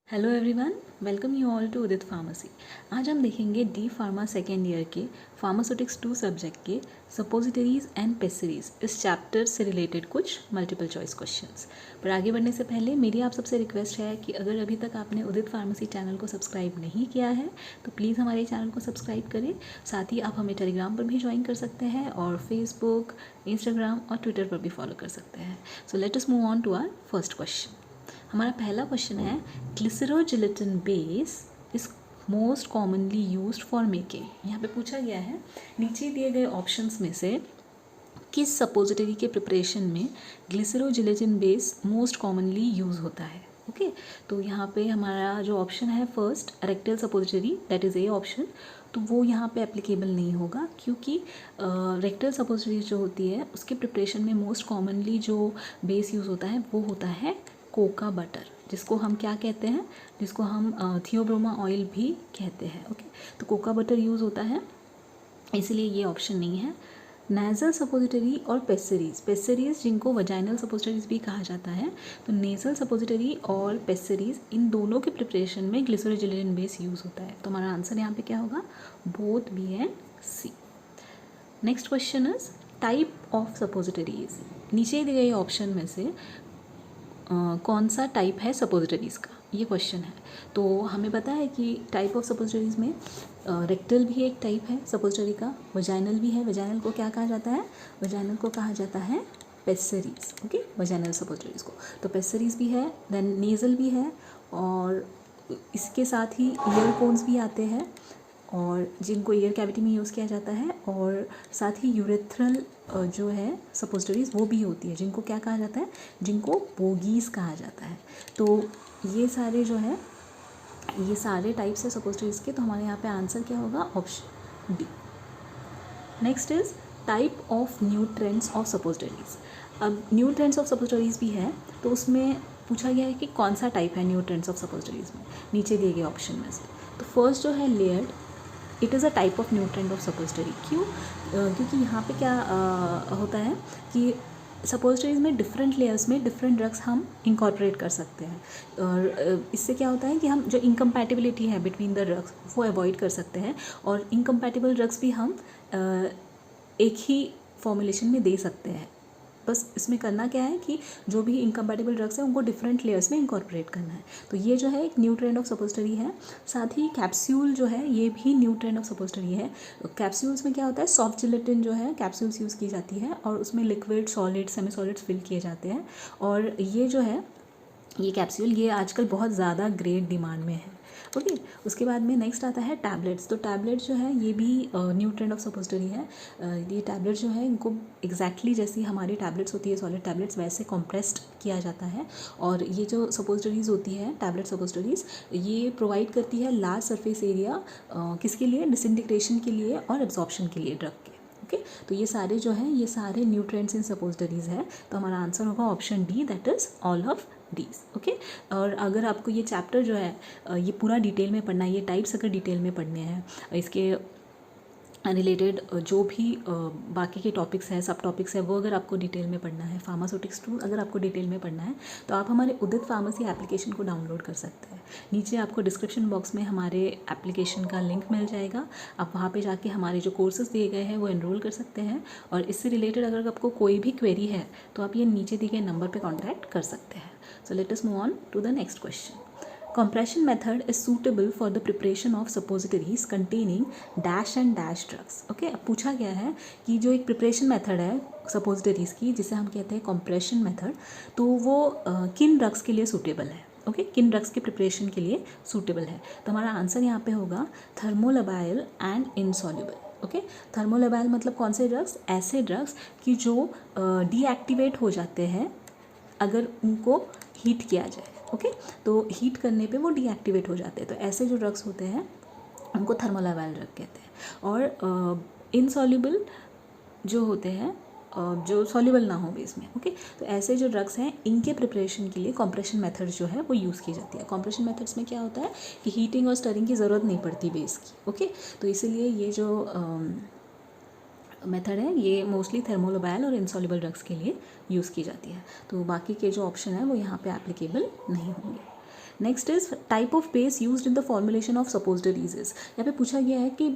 Hello everyone, welcome you all to Udit pharmacy. आज हम देखेंगे डी फार्मा सेकेंड ईयर के फार्मास्यूटिक्स 2 सब्जेक्ट के सपोजिटरीज एंड पेस्टरीज इस चैप्टर से रिलेटेड कुछ मल्टीपल चॉइस क्वेश्चंस। पर आगे बढ़ने से पहले मेरी आप सबसे रिक्वेस्ट है कि अगर अभी तक आपने उदित फार्मेसी चैनल को सब्सक्राइब नहीं किया है तो प्लीज़ हमारे चैनल को सब्सक्राइब करें। साथ ही आप हमें टेलीग्राम पर भी ज्वाइन कर सकते हैं और फेसबुक, इंस्टाग्राम और ट्विटर पर भी फॉलो कर सकते हैं। So let us move on to our first question. हमारा पहला क्वेश्चन है, glycerogelatin base is most commonly used for making. यहाँ पे पूछा गया है नीचे दिए गए ऑप्शंस में से किस सपोजिटरी के प्रिपरेशन में ग्लिसरोजिलेटिन बेस मोस्ट कॉमनली यूज़ होता है। ओके तो यहाँ पे हमारा जो ऑप्शन है first rectal suppository, that is A option, तो वो यहाँ पे एप्लीकेबल नहीं होगा क्योंकि रेक्टल सपोजिटरी जो होती है उसके प्रिपरेशन में मोस्ट कॉमनली जो बेस यूज़ होता है वो होता है कोका बटर, जिसको हम क्या कहते हैं, जिसको हम थियोब्रोमा ऑयल भी कहते हैं। ओके तो कोका बटर यूज़ होता है, इसलिए ये ऑप्शन नहीं है। नेज़ल सपोजिटरी और पेस्टरीज जिनको वजाइनल सपोजिटरीज भी कहा जाता है, तो नेज़ल सपोजिटरी और पेस्टरीज इन दोनों के प्रिपरेशन में ग्लिसरोजिलेटिन बेस यूज़ होता है। तो हमारा आंसर यहाँ पे क्या होगा, both B and C. Next question is type of suppositories. नीचे दिए गए ऑप्शन में से कौन सा टाइप है सपोजिटरीज़ का, ये क्वेश्चन है। तो हमें पता है कि टाइप ऑफ सपोजिटरीज़ में रेक्टल भी एक टाइप है सपोजिटरी का, वजाइनल भी है। वजाइनल को क्या कहा जाता है, वजाइनल को कहा जाता है पेस्टरीज। ओके वजाइनल सपोजिटरीज़ को तो पेस्टरीज भी है, देन नेज़ल भी है, और इसके साथ ही ईयर कोन्स भी आते हैं और जिनको ईयर कैविटी में यूज़ किया जाता है, और साथ ही यूरेथ्रल जो है सपोजिटरीज वो भी होती है, जिनको क्या कहा जाता है, जिनको बोगीज़ कहा जाता है। तो ये सारे जो है, ये सारे टाइप्स है सपोजिटरीज के। तो हमारे यहाँ पे आंसर क्या होगा, option D. Next is type of nutrients of suppositories. अब न्यूट्रेंट्स ऑफ सपोजिटरीज भी है, तो उसमें पूछा गया है कि कौन सा टाइप है न्यूट्रेंट्स ऑफ सपोजिटरीज में, नीचे दिए गए ऑप्शन में से। तो फर्स्ट जो है layered, it is a type of nutrient of suppository. क्यों, क्योंकि यहाँ पे क्या होता है कि सपोजिटरीज में डिफरेंट लेयर्स में डिफरेंट ड्रग्स हम इंकॉर्पोरेट कर सकते हैं, और इससे क्या होता है कि हम जो इनकम्पैटिबिलिटी है बिटवीन द ड्रग्स वो अवॉइड कर सकते हैं, और इनकम्पैटिबल ड्रग्स भी हम एक ही फॉर्मुलेशन में दे सकते हैं। बस इसमें करना क्या है कि जो भी इनकम्पैटिबल ड्रग्स हैं उनको डिफरेंट लेयर्स में इंकॉर्पोरेट करना है। तो ये जो है एक न्यू ट्रेंड ऑफ सपोजिटरी है। साथ ही कैप्सूल जो है ये भी न्यू ट्रेंड ऑफ सपोजिटरी है। कैप्सूल्स में क्या होता है, सॉफ्ट जिलेटिन जो है कैप्सूल्स यूज़ की जाती है, और उसमें liquid, solid, semi solids fill किए जाते हैं, और ये जो है ये कैप्सूल ये आजकल बहुत ज़्यादा ग्रेट डिमांड में है। ओके उसके बाद में नेक्स्ट आता है टैबलेट्स। तो टैबलेट्स जो है ये भी न्यू ट्रेंड ऑफ सपोजिटरी है। ये टैबलेट्स जो है इनको एग्जैक्टली जैसी हमारी टैबलेट्स होती है सॉलिड टैबलेट्स वैसे कॉम्प्रेस्ड किया जाता है, और ये जो सपोजिटरीज़ होती है टैबलेट सपोजिटरीज़ ये प्रोवाइड करती है लार्ज सरफेस एरिया, किसके लिए, डिसइंटीग्रेशन के लिए और एब्जॉर्प्शन के लिए ड्रग के। ओके तो ये सारे जो हैं ये सारे न्यूट्रिएंट्स इन सपोजिटरीज़ है। तो हमारा आंसर होगा option D, that is all of these. Okay और अगर आपको ये चैप्टर जो है ये पूरा डिटेल में पढ़ना है, ये टाइप्स अगर डिटेल में पढ़ने हैं, इसके रिलेटेड जो भी बाकी के टॉपिक्स हैं, सब टॉपिक्स हैं, वो अगर आपको डिटेल में पढ़ना है, फार्मास्यूटिक्स 2 अगर आपको डिटेल में पढ़ना है, तो आप हमारे उदित फार्मेसी एप्लीकेशन को डाउनलोड कर सकते हैं। नीचे आपको डिस्क्रिप्शन बॉक्स में हमारे एप्लीकेशन का लिंक मिल जाएगा, आप वहाँ पे जाके हमारे जो कोर्सेज दिए गए हैं वो एनरोल कर सकते हैं, और इससे रिलेटेड अगर आपको कोई भी क्वेरी है तो आप ये नीचे दिए गए नंबर पर कॉन्टैक्ट कर सकते हैं। So let us move on to the next question. Compression method is suitable for the preparation of suppositories containing dash and dash drugs. Okay अब पूछा गया है कि जो एक प्रिपरेशन मेथड है सपोजिटरीज़ की जिसे हम कहते हैं कॉम्प्रेशन मेथड, तो वो किन ड्रग्स के लिए सूटेबल है। ओके किन ड्रग्स के प्रिपरेशन के लिए सूटेबल है। तो हमारा आंसर यहाँ पे होगा थर्मोलबाइल एंड इनसॉल्युबल। ओके थर्मोलबाइल मतलब कौन से ड्रग्स, ऐसे ड्रग्स कि जो डीएक्टिवेट हो जाते हैं अगर उनको हीट किया जाए। ओके तो हीट करने पे वो डीएक्टिवेट हो जाते हैं, तो ऐसे जो ड्रग्स होते हैं उनको थर्मोलबाइल ड्रग कहते हैं। और इनसॉल्युबल जो होते हैं जो सॉल्युबल ना हो बेस में। ओके तो ऐसे जो ड्रग्स हैं इनके प्रिपरेशन के लिए कॉम्प्रेशन मेथड जो है वो यूज़ की जाती है। कॉम्प्रेशन मेथड्स में क्या होता है कि हीटिंग और स्टरिंग की ज़रूरत नहीं पड़ती बेस की। ओके तो इसीलिए ये जो मेथड है ये मोस्टली थर्मोलबाइल और इनसॉल्युबल ड्रग्स के लिए यूज़ की जाती है। तो बाकी के जो ऑप्शन है वो यहाँ पे एप्लीकेबल नहीं होंगे। Next is type of base used in the formulation of suppositories is, यहाँ पे पूछा गया है कि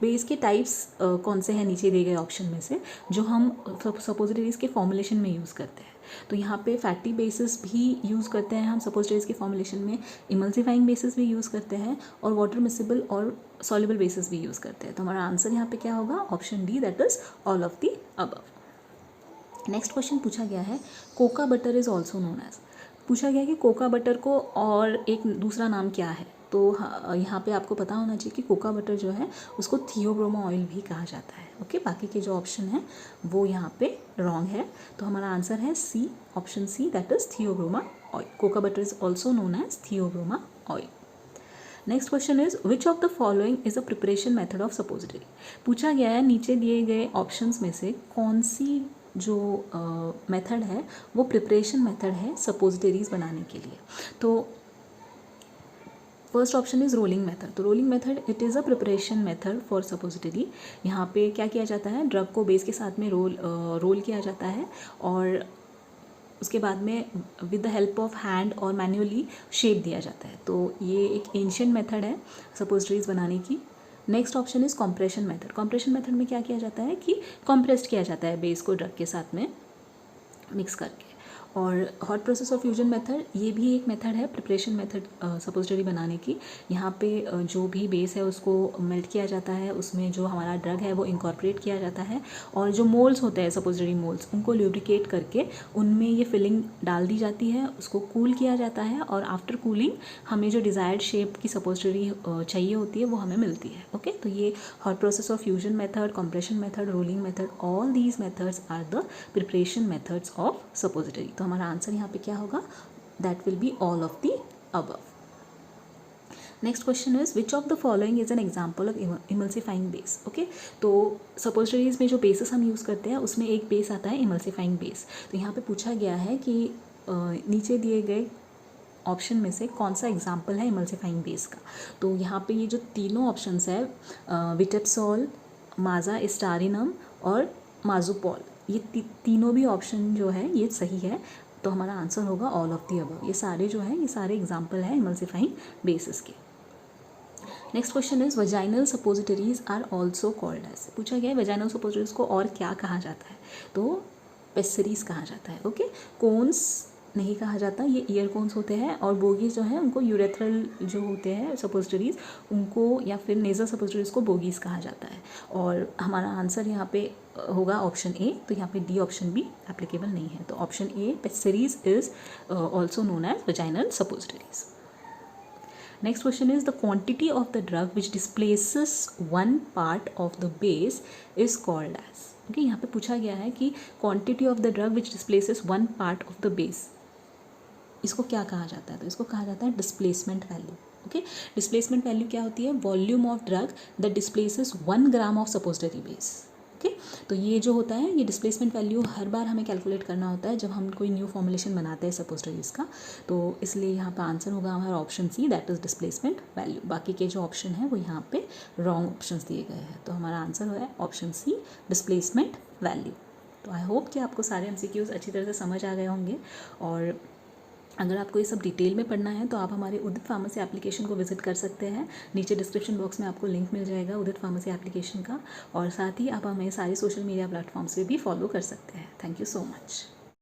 बेस के टाइप्स कौन से हैं नीचे दिए गए ऑप्शन में से जो हम सपोजिटरीज के फॉर्मुलेशन में यूज़ करते हैं। तो यहाँ पे फैटी बेसिस भी यूज़ करते हैं हम सपोजिटरीज के फॉर्मुलेशन में, इमल्सिफाइंग बेसिस भी यूज़ करते हैं और वाटर मिसिबल और सॉल्युबल बेसिस भी यूज़ करते हैं। तो हमारा आंसर यहाँ पे क्या होगा, option D, that is all of the above. Next question पूछा गया है cocoa butter is also known as, पूछा गया है कि कोका बटर को और एक दूसरा नाम क्या है। तो यहाँ पे आपको पता होना चाहिए कि कोका बटर जो है उसको थियोब्रोमा ऑयल भी कहा जाता है। ओके, बाकी के जो ऑप्शन है वो यहाँ पे रॉन्ग है। तो हमारा आंसर है C, option C, that is theobroma oil. Cocoa butter is also known as theobroma oil. Next question is which of the following is a preparation method of suppository, पूछा गया है नीचे दिए गए ऑप्शंस में से कौन सी जो मेथड है वो प्रिपरेशन मेथड है सपोजिटरीज बनाने के लिए। तो first option is rolling method. तो rolling method it is a preparation method for suppository. यहाँ पे क्या किया जाता है, ड्रग को बेस के साथ में रोल किया जाता है और उसके बाद में with the help of hand और मैन्युअली शेप दिया जाता है। तो ये एक एंशिएंट मेथड है सपोजिटरीज बनाने की। Next option is compression method. Compression method में क्या किया जाता है कि कॉम्प्रेस्ड किया जाता है बेस को ड्रग के साथ में मिक्स करके। और hot process of fusion method, ये भी एक मेथड है प्रिपरेशन मेथड सपोजिटरी बनाने की। यहाँ पे जो भी बेस है उसको मेल्ट किया जाता है, उसमें जो हमारा ड्रग है वो इनकॉर्पोरेट किया जाता है और जो मोल्ड्स होते हैं सपोजिटरी मोल्ड्स उनको ल्यूब्रिकेट करके उनमें ये फिलिंग डाल दी जाती है, उसको कूल किया जाता है और आफ्टर कूलिंग हमें जो डिज़ायर्ड शेप की सपोजिटरी चाहिए होती है वो हमें मिलती है। ओके, तो ये hot process of fusion method, compression method, rolling method, all these methods are the preparation methods of suppository. तो हमारा आंसर यहाँ पे क्या होगा, that will be all of the above. Next question is which of the following is an example of emulsifying base. Okay, तो suppositories में जो basis हम यूज़ करते हैं उसमें एक बेस आता है इमल्सिफाइंग बेस। तो यहाँ पे पूछा गया है कि नीचे दिए गए ऑप्शन में से कौन सा एग्जाम्पल है इमल्सिफाइंग बेस का। तो यहाँ पे ये जो तीनों ऑप्शंस है विटेप्सोल, माजा एस्टारिनम और माजुपॉल, ये तीनों भी ऑप्शन जो है ये सही है। तो हमारा आंसर होगा ऑल ऑफ द अबव। ये सारे जो है ये सारे एग्जाम्पल हैं इमल्सिफाइंग बेसिस के। Next question is vaginal suppositories are also called as, पूछा गया है वजाइनल सपोजिटरीज को और क्या कहा जाता है। तो पेस्सरीज कहा जाता है। ओके, कोन्स नहीं कहा जाता, ये ईयर कोन्स होते हैं और बोगीज जो है उनको यूरेथ्रल जो होते हैं सपोजिटरीज उनको, या फिर नेजल सपोजिटरीज को बोगीज कहा जाता है। और हमारा आंसर यहाँ पे होगा ऑप्शन ए। तो यहाँ पे डी ऑप्शन भी एप्लीकेबल नहीं है। तो option A pessaries is also known as vaginal suppositories. Next question is the quantity of the drug which displaces one part of the base is called as. Okay, यहाँ पे पूछा गया है कि quantity of the drug which displaces one part of the base, इसको क्या कहा जाता है। तो इसको कहा जाता है displacement value. Okay, displacement value क्या होती है, volume of drug that displaces 1 gram of suppository base. Okay, तो ये जो होता है ये डिस्प्लेसमेंट वैल्यू हर बार हमें कैलकुलेट करना होता है जब हम कोई न्यू फॉर्मुलेशन बनाते हैं सपोजिटरीज का। तो इसलिए यहाँ पर आंसर होगा हमारा option C, that is displacement value. बाकी के जो ऑप्शन है वो यहाँ पे रॉन्ग ऑप्शंस दिए गए हैं। तो हमारा आंसर है ऑप्शन सी, डिस्प्लेसमेंट वैल्यू। तो आई होप कि आपको सारे MCQs अच्छी तरह से समझ आ गए होंगे। और अगर आपको ये सब डिटेल में पढ़ना है तो आप हमारे उदित फार्मेसी एप्लीकेशन को विजिट कर सकते हैं। नीचे डिस्क्रिप्शन बॉक्स में आपको लिंक मिल जाएगा उदित फार्मेसी एप्लीकेशन का। और साथ ही आप हमें सारे सोशल मीडिया प्लेटफॉर्म्स पे भी फॉलो कर सकते हैं। Thank you so much.